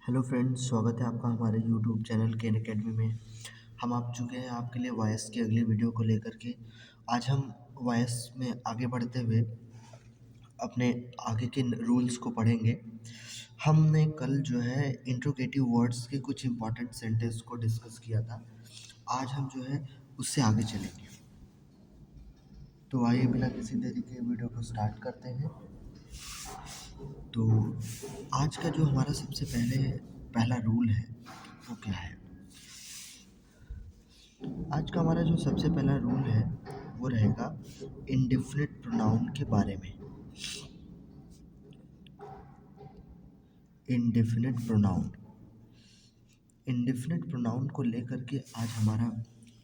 Hello friends, स्वागत है आपका हमारे यूट्यूब चैनल केन अकेडमी में। हम आ चुके हैं आपके लिए वॉइस की अगली वीडियो को लेकर के। आज हम वॉइस में आगे बढ़ते हुए अपने आगे के रूल्स को पढ़ेंगे। हमने कल जो है इंट्रोगेटिव वर्ड्स के कुछ इंपॉर्टेंट सेंटेंस को डिस्कस किया था। आज हम जो है उससे आगे चलेंगे। तो आइए बिना किसी देरी के वीडियो को स्टार्ट करते हैं। तो आज का जो हमारा सबसे पहला रूल है वो क्या है? आज का हमारा जो सबसे पहला रूल है वो रहेगा इंडेफिनिट प्रोनाउन के बारे में। इंडेफिनिट प्रोनाउन इंडेफिनिट प्रोनाउन को लेकर के आज हमारा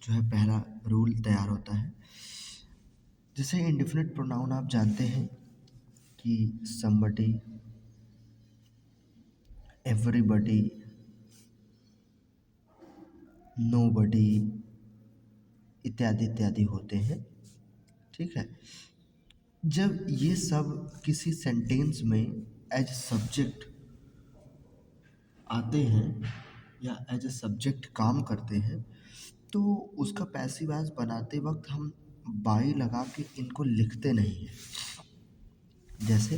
जो है पहला रूल तैयार होता है। जैसे इंडेफिनिट प्रोनाउन आप जानते हैं कि somebody, everybody, nobody इत्यादि इत्यादि होते हैं। ठीक है, जब ये सब किसी सेंटेंस में एज सब्जेक्ट आते हैं या एज ए सब्जेक्ट काम करते हैं तो उसका पैसिव वॉइस बनाते वक्त हम बाई लगा के इनको लिखते नहीं हैं। जैसे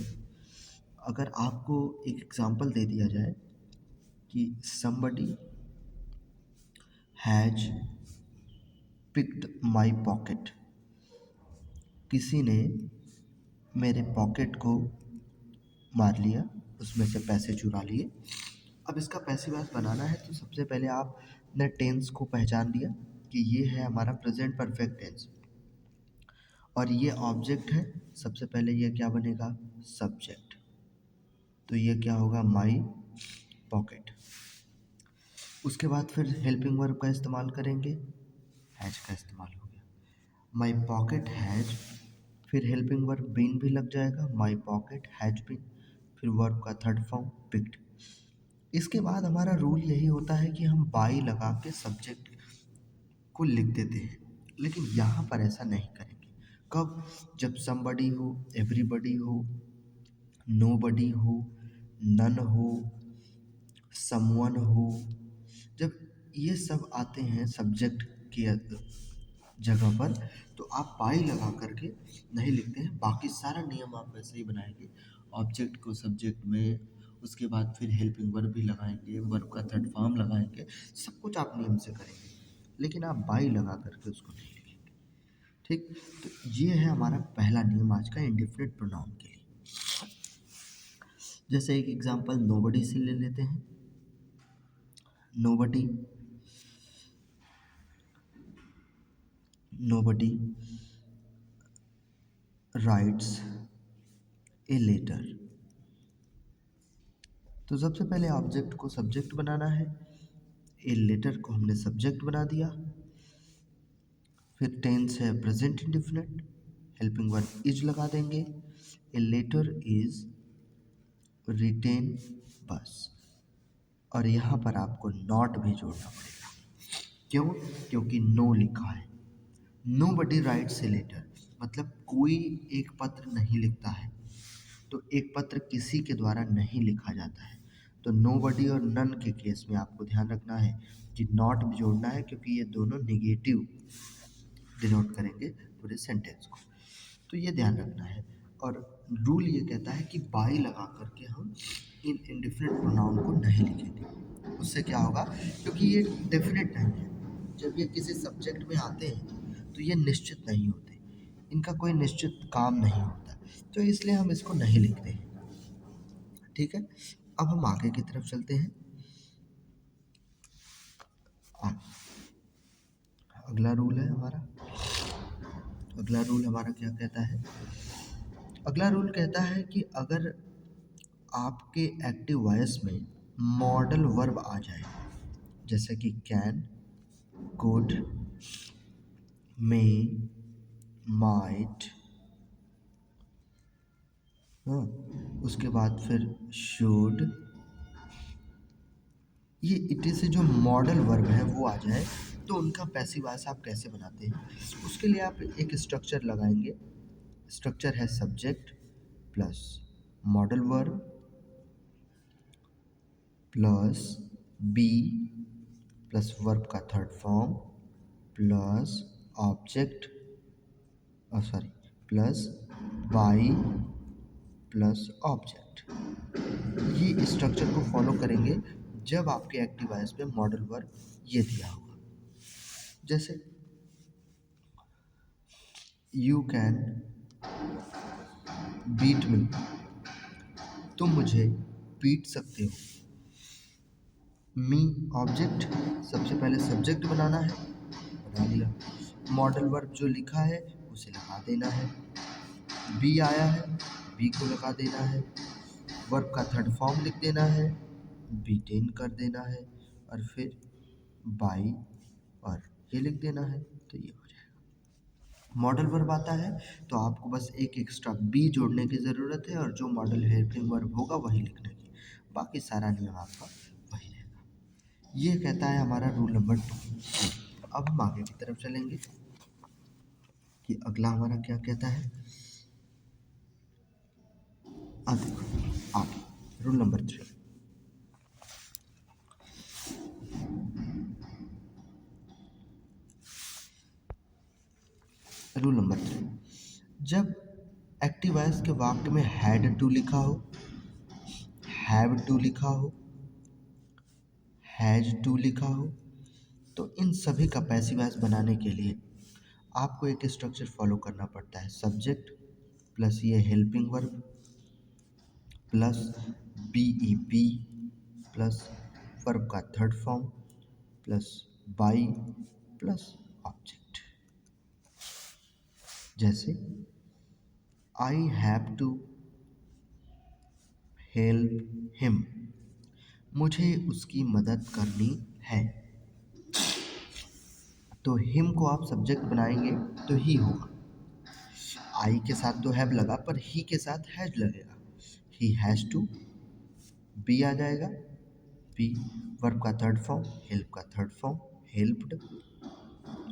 अगर आपको एक एग्जांपल दे दिया जाए कि somebody has picked my pocket, किसी ने मेरे पॉकेट को मार लिया, उसमें से पैसे चुरा लिए। अब इसका पैसिव वॉइस बनाना है तो सबसे पहले आपने टेंस को पहचान लिया कि ये है हमारा प्रेजेंट परफेक्ट टेंस और ये ऑब्जेक्ट है। सबसे पहले ये क्या बनेगा? सब्जेक्ट। तो ये क्या होगा? My pocket. उसके बाद फिर हेल्पिंग वर्ब का इस्तेमाल करेंगे, हैज का इस्तेमाल हो गया। माई पॉकेट हैज, फिर हेल्पिंग वर्ब बीन भी लग जाएगा, माई पॉकेट हैज बीन, फिर वर्ब का थर्ड फॉर्म पिक्ड। इसके बाद हमारा रूल यही होता है कि हम बाई लगा के सब्जेक्ट को लिख देते हैं, लेकिन यहाँ पर ऐसा नहीं करेंगे। कब? जब somebody हो, everybody हो, nobody हो, none हो, someone हो, जब ये सब आते हैं सब्जेक्ट की जगह पर तो आप बाई लगा करके नहीं लिखते हैं। बाकी सारा नियम आप वैसे ही बनाएंगे, ऑब्जेक्ट को सब्जेक्ट में, उसके बाद फिर हेल्पिंग वर्ब भी लगाएंगे, वर्ब का थर्ड फॉर्म लगाएंगे, सब कुछ आप नियम से करेंगे, लेकिन आप बाई लगा करके उसको नहीं लिखेंगे। ठीक, तो ये है हमारा पहला नियम आज का इंडेफिनिट प्रोनाउन के लिए। जैसे एक एग्जांपल नोबडी से ले लेते हैं। Nobody, nobody writes a letter. तो सबसे पहले ऑब्जेक्ट को सब्जेक्ट बनाना है, ए लेटर को हमने सब्जेक्ट बना दिया। फिर टेंस है present indefinite, helping verb is लगा देंगे, ए लेटर इज रिटेन, बस। और यहाँ पर आपको नॉट भी जोड़ना पड़ेगा। क्यों? क्योंकि नो लिखा है। Nobody writes a letter, मतलब कोई एक पत्र नहीं लिखता है, तो एक पत्र किसी के द्वारा नहीं लिखा जाता है। तो नोबडी और नन के केस में आपको ध्यान रखना है कि नॉट भी जोड़ना है, क्योंकि ये दोनों निगेटिव डिनोट करेंगे पूरे सेंटेंस को, तो ये ध्यान रखना है। और रूल ये कहता है कि बाई लगा करके हम इन इंडेफिनिट प्रोनाउन को नहीं लिखेंगे। उससे क्या होगा? क्योंकि ये डेफिनेट नहीं है, जब ये किसी सब्जेक्ट में आते हैं तो ये निश्चित नहीं होते, इनका कोई निश्चित काम नहीं होता, तो इसलिए हम इसको नहीं लिखते हैं। ठीक है, अब हम आगे की तरफ चलते हैं। अगला रूल है हमारा, अगला रूल हमारा क्या कहता है? अगला रूल कहता है कि अगर आपके एक्टिव वॉइस में मॉडल वर्ब आ जाए, जैसे कि कैन, कुड, मे, माइट, हाँ, उसके बाद फिर शुड, ये इट से जो मॉडल वर्ब है वो आ जाए, तो उनका पैसिव वॉइस आप कैसे बनाते हैं? उसके लिए आप एक स्ट्रक्चर लगाएंगे। स्ट्रक्चर है subject plus modal verb plus be plus verb का third form plus object sorry plus by plus object. ये स्ट्रक्चर को फॉलो करेंगे जब आपके एक्टिव वॉइस पे मॉडल वर्ब ये दिया होगा। जैसे यू कैन बीट मी, तुम मुझे पीट सकते हो। मी ऑब्जेक्ट, सबसे पहले सब्जेक्ट बनाना है, बना लिया। मॉडल वर्ब जो लिखा है उसे लगा देना है। बी आया है, बी को लगा देना है। वर्ब का थर्ड फॉर्म लिख देना है, बीटेन कर देना है, और फिर बाई और ये लिख देना है, तो ये हो जाएगा। मॉडल वर्ब आता है तो आपको बस एक एक्स्ट्रा बी जोड़ने की ज़रूरत है और जो मॉडल हेल्पिंग वर्ब होगा वही लिखने की, बाकी सारा नियम आपका वही रहेगा। ये कहता है हमारा रूल नंबर 2। अब हम आगे की तरफ चलेंगे कि अगला हमारा क्या कहता है। अब देखो आगे रूल नंबर 3। रूल नंबर 3, जब एक्टिव वॉइस के वाक्य में हैड टू लिखा हो, हैव टू लिखा हो, हैज टू लिखा हो, तो इन सभी का पैसिव वॉइस बनाने के लिए आपको एक स्ट्रक्चर फॉलो करना पड़ता है। सब्जेक्ट प्लस ये helping verb plus BEP plus verb का third form plus by plus object. जैसे I have to help him, मुझे उसकी मदद करनी है। तो हिम को आप सब्जेक्ट बनाएंगे तो ही होगा। आई के साथ तो हैव लगा पर ही के साथ हैज लगेगा। ही हैज टू, बी आ जाएगा, बी वर्ब का थर्ड फॉर्म, हेल्प का थर्ड फॉर्म, हेल्प्ड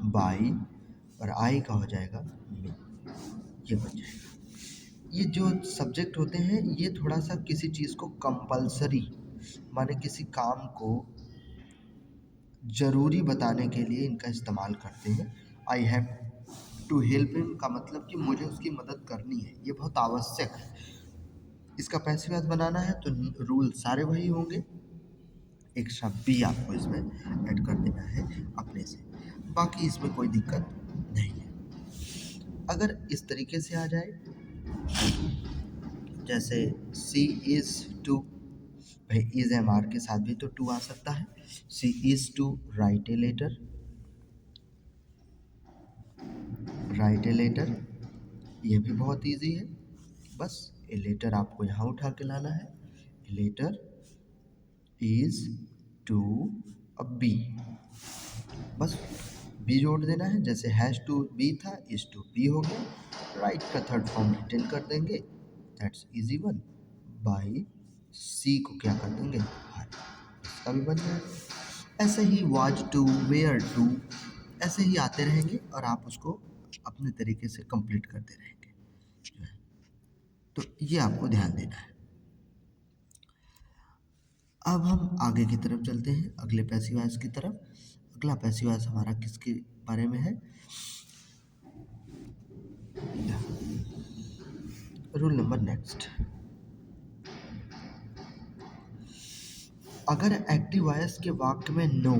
बाई, और आई का हो जाएगा मी, ये बन जाएगा। ये जो सब्जेक्ट होते हैं ये थोड़ा सा किसी चीज़ को कंपल्सरी माने किसी काम को ज़रूरी बताने के लिए इनका इस्तेमाल करते हैं। I have to help him का मतलब कि मुझे उसकी मदद करनी है, ये बहुत आवश्यक है। इसका पैसिव वॉइस बनाना है तो रूल सारे वही होंगे, एक्स्ट्रा बी आपको इसमें ऐड कर देना है अपने से, बाकी इसमें कोई दिक्कत नहीं है। अगर इस तरीके से आ जाए जैसे सी इज़ टू, भाई इज़ एम आर के साथ भी तो टू आ सकता है। She is to write a letter, write a letter, ये भी बहुत इजी है। बस ए लेटर आपको यहाँ उठा के लाना है। A letter is to a B, बस बी जोड़ देना है। जैसे हैज़ टू बी था, इज टू बी हो गया। राइट का थर्ड फॉर्म रिटेन कर देंगे, that's easy one. By C को क्या कर देंगे, इसका भी बन जाएगा। ऐसे ही वाज टू, वेयर टू, ऐसे ही आते रहेंगे और आप उसको अपने तरीके से कंप्लीट करते रहेंगे। तो ये आपको ध्यान देना है। अब हम आगे की तरफ चलते हैं, अगले पैसिव वॉइस की तरफ। अगला पैसिव वॉइस हमारा किसके बारे में है। रूल नंबर नेक्स्ट, अगर एक्टिव वॉइस के वाक्य में नो,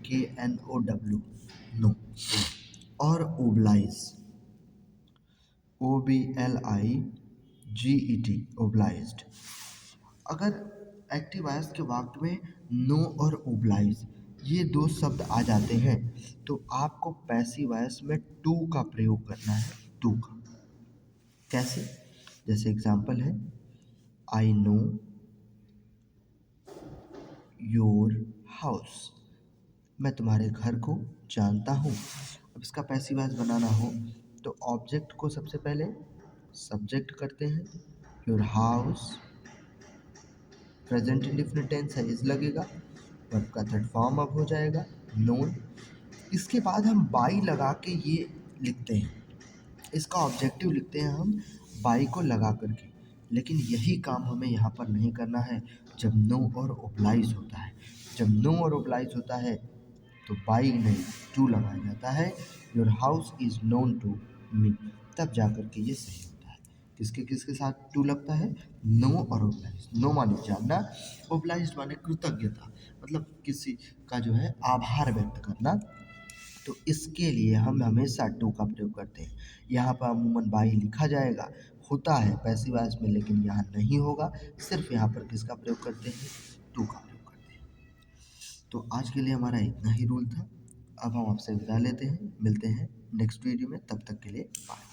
KNOW, नो, और ओब्लाइज, OBLIGET, ओब्लाइज्ड, अगर एक्टिव वॉइस के वाक्य में नो और ओब्लाइज ये दो शब्द आ जाते हैं तो आपको पैसिव वॉइस में टू का प्रयोग करना है। टू का कैसे, जैसे एग्जांपल है आई नो योर हाउस, मैं तुम्हारे घर को जानता हूँ। अब इसका पैसिव वॉइस बनाना हो तो ऑब्जेक्ट को सबसे पहले सब्जेक्ट करते हैं, your house, present indefinite tense है, इज लगेगा, वर्ब का थर्ड फॉर्म अब हो जाएगा नोन। इसके बाद हम बाई लगा के ये लिखते हैं, इसका ऑब्जेक्टिव लिखते हैं हम बाई को लगा करके, लेकिन यही काम हमें यहाँ पर नहीं करना है। जब नो और ओब्लाइज होता है। जब नो और ओब्लाइज होता है तो बाई नहीं टू लगाया जाता है। Your house is known to me, तब जाकर के ये सही होता है। किसके किसके साथ टू लगता है? नो और ओब्लाइज। नो माने जानना, ओब्लाइज माने कृतज्ञता, मतलब किसी का जो है आभार व्यक्त करना। तो इसके लिए हम हमेशा टू का प्रयोग करते हैं। यहाँ पर अमूमन बाई लिखा जाएगा, होता है पैसिव वॉइस में, लेकिन यहाँ नहीं होगा। सिर्फ यहाँ पर किसका प्रयोग करते हैं? टू का प्रयोग करते हैं। तो आज के लिए हमारा इतना ही रूल था। अब हम आपसे विदा लेते हैं, मिलते हैं नेक्स्ट वीडियो में, तब तक के लिए बाय।